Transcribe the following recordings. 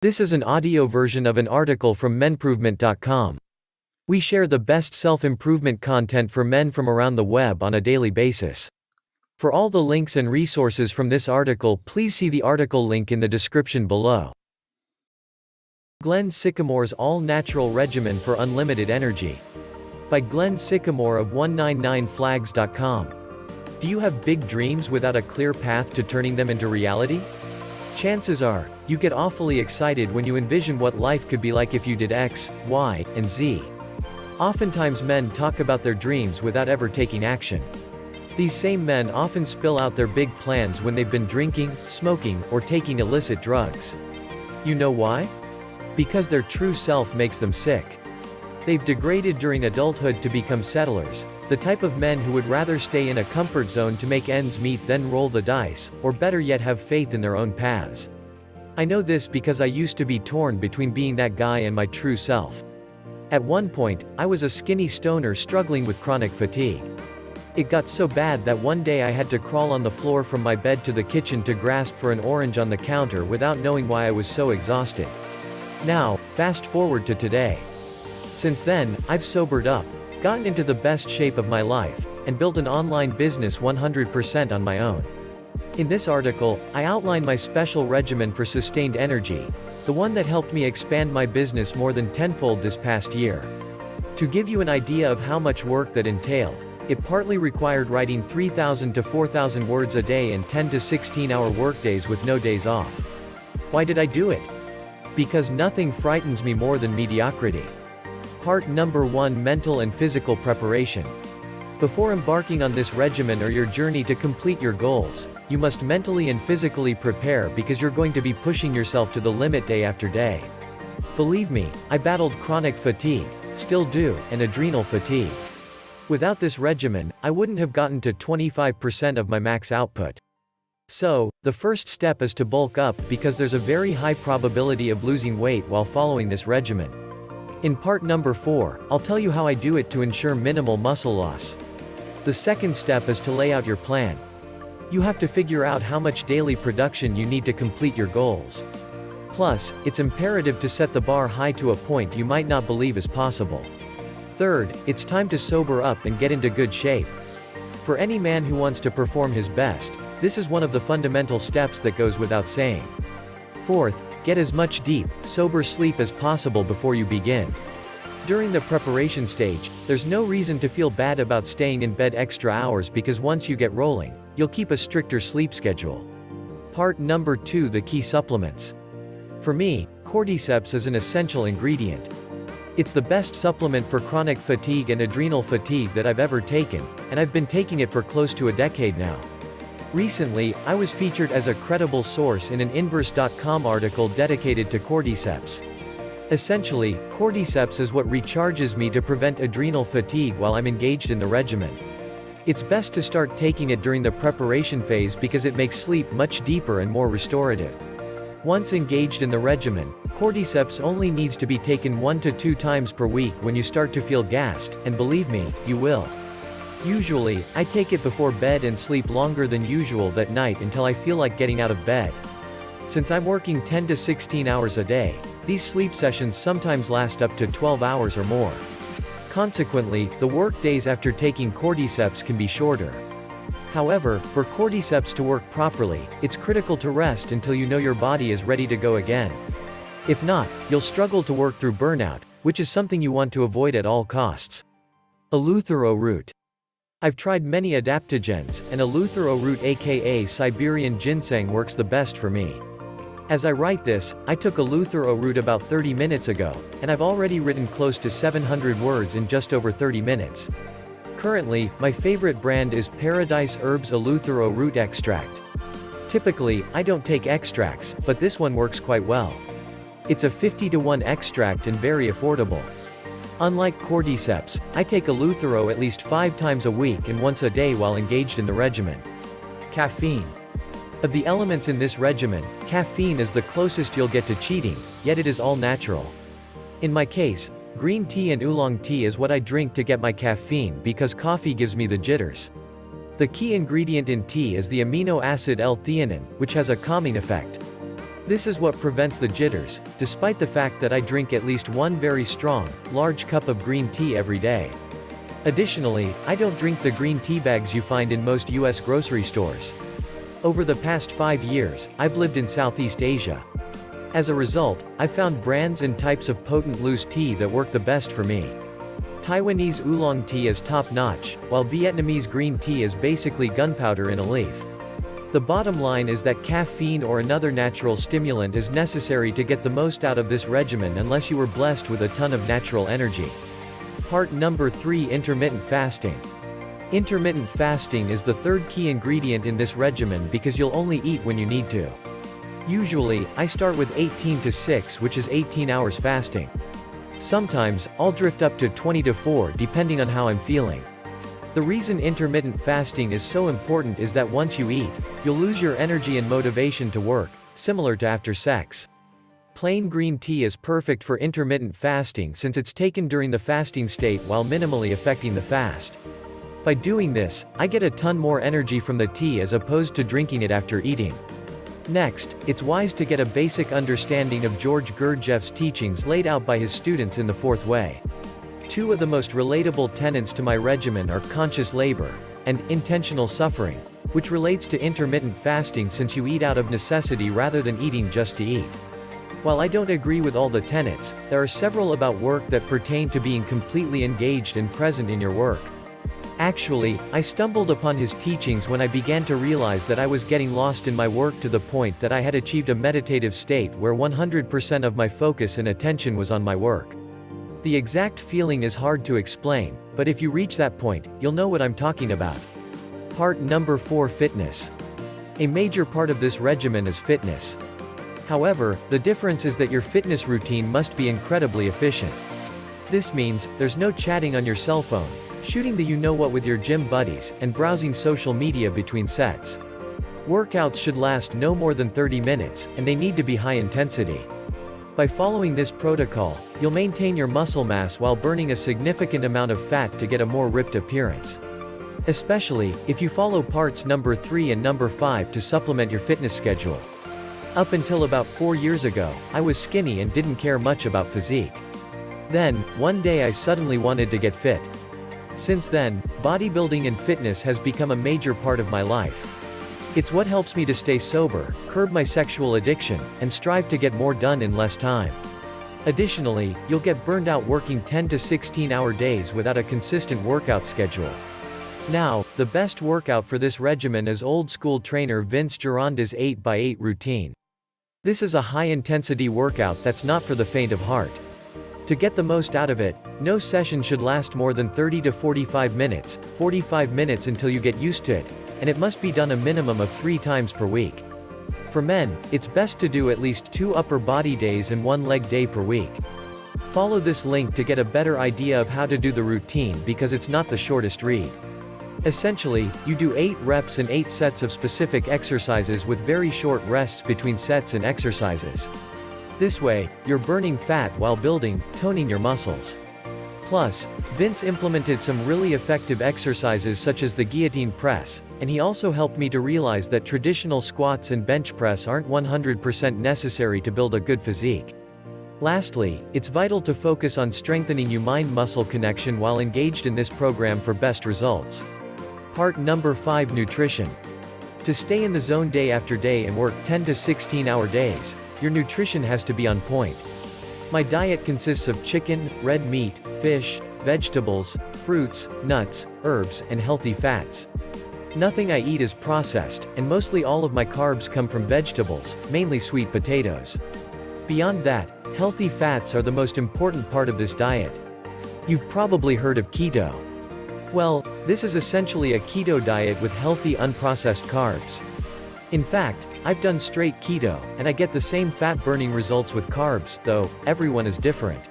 This is an audio version of an article from Menprovement.com. We share the best self-improvement content for men from around the web on a daily basis. For all the links and resources from this article, please see the article link in the description below. Glen Sycamores All-Natural Regimen for Unlimited Energy. By Glen Sycamore of 199flags.com. Do you have big dreams without a clear path to turning them into reality? Chances are, you get awfully excited when you envision what life could be like if you did X, Y, and Z. Oftentimes men talk about their dreams without ever taking action. These same men often spill out their big plans when they've been drinking, smoking, or taking illicit drugs. You know why? Because their true self makes them sick. They've degraded during adulthood to become settlers, the type of men who would rather stay in a comfort zone to make ends meet than roll the dice, or better yet have faith in their own paths. I know this because I used to be torn between being that guy and my true self. At one point, I was a skinny stoner struggling with chronic fatigue. It got so bad that one day I had to crawl on the floor from my bed to the kitchen to grasp for an orange on the counter without knowing why I was so exhausted. Now, fast forward to today. Since then, I've sobered up, gotten into the best shape of my life, and built an online business 100% on my own. In this article, I outline my special regimen for sustained energy, the one that helped me expand my business more than tenfold this past year. To give you an idea of how much work that entailed, it partly required writing 3,000 to 4,000 words a day and 10 to 16-hour workdays with no days off. Why did I do it? Because nothing frightens me more than mediocrity. Part number 1: Mental and Physical Preparation. Before embarking on this regimen or your journey to complete your goals, you must mentally and physically prepare because you're going to be pushing yourself to the limit day after day. Believe me, I battled chronic fatigue, still do, and adrenal fatigue. Without this regimen, I wouldn't have gotten to 25% of my max output. So, the first step is to bulk up because there's a very high probability of losing weight while following this regimen. In part number 4, I'll tell you how I do it to ensure minimal muscle loss. The second step is to lay out your plan. You have to figure out how much daily production you need to complete your goals. Plus, it's imperative to set the bar high to a point you might not believe is possible. Third, it's time to sober up and get into good shape. For any man who wants to perform his best, this is one of the fundamental steps that goes without saying. Fourth, get as much deep, sober sleep as possible before you begin. During the preparation stage, there's no reason to feel bad about staying in bed extra hours because once you get rolling, you'll keep a stricter sleep schedule. Part number 2: The key supplements. For me, cordyceps is an essential ingredient. It's the best supplement for chronic fatigue and adrenal fatigue that I've ever taken, and I've been taking it for close to a decade now. Recently, I was featured as a credible source in an Inverse.com article dedicated to cordyceps. Essentially, cordyceps is what recharges me to prevent adrenal fatigue while I'm engaged in the regimen. It's best to start taking it during the preparation phase because it makes sleep much deeper and more restorative. Once engaged in the regimen, cordyceps only needs to be taken 1 to 2 times per week when you start to feel gassed, and believe me, you will. Usually, I take it before bed and sleep longer than usual that night until I feel like getting out of bed. Since I'm working 10 to 16 hours a day, these sleep sessions sometimes last up to 12 hours or more. Consequently, the work days after taking cordyceps can be shorter. However, for cordyceps to work properly, it's critical to rest until you know your body is ready to go again. If not, you'll struggle to work through burnout, which is something you want to avoid at all costs. Eleuthero root. I've tried many adaptogens, and Eleuthero root aka Siberian ginseng works the best for me. As I write this, I took Eleuthero root about 30 minutes ago, and I've already written close to 700 words in just over 30 minutes. Currently, my favorite brand is Paradise Herbs Eleuthero root extract. Typically, I don't take extracts, but this one works quite well. It's a 50-to-1 extract and very affordable. Unlike cordyceps, I take Eleuthero at least 5 times a week and once a day while engaged in the regimen. Caffeine. Of the elements in this regimen, caffeine is the closest you'll get to cheating, yet it is all natural. In my case, green tea and oolong tea is what I drink to get my caffeine because coffee gives me the jitters. The key ingredient in tea is the amino acid L-theanine, which has a calming effect. This is what prevents the jitters, despite the fact that I drink at least one very strong, large cup of green tea every day. Additionally, I don't drink the green tea bags you find in most US grocery stores. Over the past 5 years, I've lived in Southeast Asia. As a result, I've found brands and types of potent loose tea that work the best for me. Taiwanese oolong tea is top-notch, while Vietnamese green tea is basically gunpowder in a leaf. The bottom line is that caffeine or another natural stimulant is necessary to get the most out of this regimen unless you were blessed with a ton of natural energy. Part number 3: Intermittent Fasting. Intermittent fasting is the third key ingredient in this regimen because you'll only eat when you need to. Usually, I start with 18 to 6, which is 18 hours fasting. Sometimes, I'll drift up to 20 to 4 depending on how I'm feeling. The reason intermittent fasting is so important is that once you eat, you'll lose your energy and motivation to work, similar to after sex. Plain green tea is perfect for intermittent fasting since it's taken during the fasting state while minimally affecting the fast. By doing this, I get a ton more energy from the tea as opposed to drinking it after eating. Next, it's wise to get a basic understanding of George Gurdjieff's teachings laid out by his students in the Fourth Way. Two of the most relatable tenets to my regimen are conscious labor and intentional suffering, which relates to intermittent fasting since you eat out of necessity rather than eating just to eat. While I don't agree with all the tenets, there are several about work that pertain to being completely engaged and present in your work. Actually, I stumbled upon his teachings when I began to realize that I was getting lost in my work to the point that I had achieved a meditative state where 100% of my focus and attention was on my work. The exact feeling is hard to explain, but if you reach that point, you'll know what I'm talking about. Part number 4: Fitness. A major part of this regimen is fitness. However, the difference is that your fitness routine must be incredibly efficient. This means, there's no chatting on your cell phone, shooting the you-know-what with your gym buddies, and browsing social media between sets. Workouts should last no more than 30 minutes, and they need to be high intensity. By following this protocol, you'll maintain your muscle mass while burning a significant amount of fat to get a more ripped appearance. Especially, if you follow parts number 3 and number 5 to supplement your fitness schedule. Up until about 4 years ago, I was skinny and didn't care much about physique. Then, one day I suddenly wanted to get fit. Since then, bodybuilding and fitness has become a major part of my life. It's what helps me to stay sober, curb my sexual addiction, and strive to get more done in less time. Additionally, you'll get burned out working 10 to 16-hour days without a consistent workout schedule. Now, the best workout for this regimen is old-school trainer Vince Gironda's 8x8 routine. This is a high-intensity workout that's not for the faint of heart. To get the most out of it, no session should last more than 30 to 45 minutes, 45 minutes until you get used to it, and it must be done a minimum of 3 times per week. For men, it's best to do at least 2 upper body days and 1 leg day per week. Follow this link to get a better idea of how to do the routine because it's not the shortest read. Essentially, you do 8 reps and 8 sets of specific exercises with very short rests between sets and exercises. This way, you're burning fat while building, toning your muscles. Plus, Vince implemented some really effective exercises such as the guillotine press, and he also helped me to realize that traditional squats and bench press aren't 100% necessary to build a good physique. Lastly, it's vital to focus on strengthening your mind-muscle connection while engaged in this program for best results. Part number 5: Nutrition. To stay in the zone day after day and work 10 to 16-hour days, your nutrition has to be on point. My diet consists of chicken, red meat, fish, vegetables, fruits, nuts, herbs, and healthy fats. Nothing I eat is processed, and mostly all of my carbs come from vegetables, mainly sweet potatoes. Beyond that, healthy fats are the most important part of this diet. You've probably heard of keto. Well, this is essentially a keto diet with healthy unprocessed carbs. In fact, I've done straight keto, and I get the same fat-burning results with carbs, though everyone is different.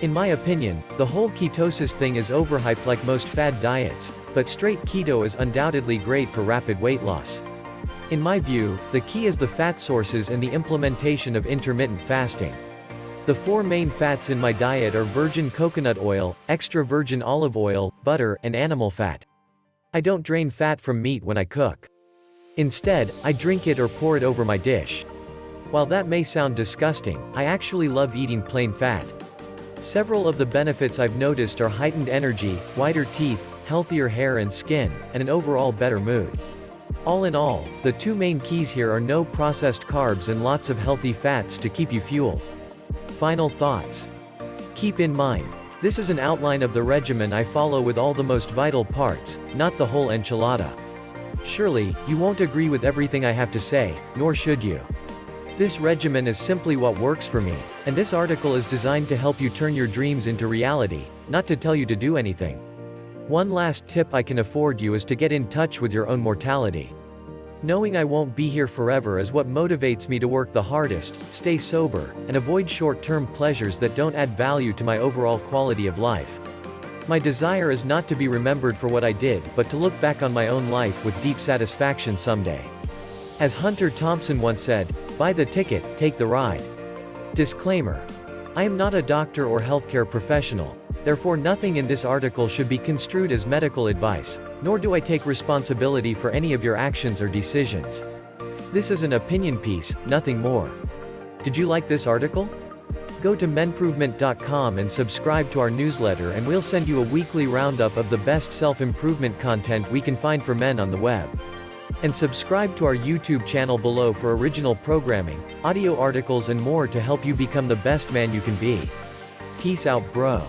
In my opinion, the whole ketosis thing is overhyped like most fad diets, but straight keto is undoubtedly great for rapid weight loss. In my view, the key is the fat sources and the implementation of intermittent fasting. The 4 main fats in my diet are virgin coconut oil, extra virgin olive oil, butter, and animal fat. I don't drain fat from meat when I cook. Instead, I drink it or pour it over my dish. While that may sound disgusting, I actually love eating plain fat. Several of the benefits I've noticed are heightened energy, whiter teeth, healthier hair and skin, and an overall better mood. All in all, the two main keys here are no processed carbs and lots of healthy fats to keep you fueled. Final thoughts. Keep in mind, this is an outline of the regimen I follow with all the most vital parts, not the whole enchilada. Surely, you won't agree with everything I have to say, nor should you. This regimen is simply what works for me, and this article is designed to help you turn your dreams into reality, not to tell you to do anything. One last tip I can afford you is to get in touch with your own mortality. Knowing I won't be here forever is what motivates me to work the hardest, stay sober, and avoid short-term pleasures that don't add value to my overall quality of life. My desire is not to be remembered for what I did, but to look back on my own life with deep satisfaction someday. As Hunter Thompson once said, "Buy the ticket, take the ride." Disclaimer. I am not a doctor or healthcare professional. Therefore nothing in this article should be construed as medical advice, nor do I take responsibility for any of your actions or decisions. This is an opinion piece, nothing more. Did you like this article? Go to menprovement.com and subscribe to our newsletter and we'll send you a weekly roundup of the best self-improvement content we can find for men on the web. And subscribe to our YouTube channel below for original programming, audio articles and more to help you become the best man you can be. Peace out, bro.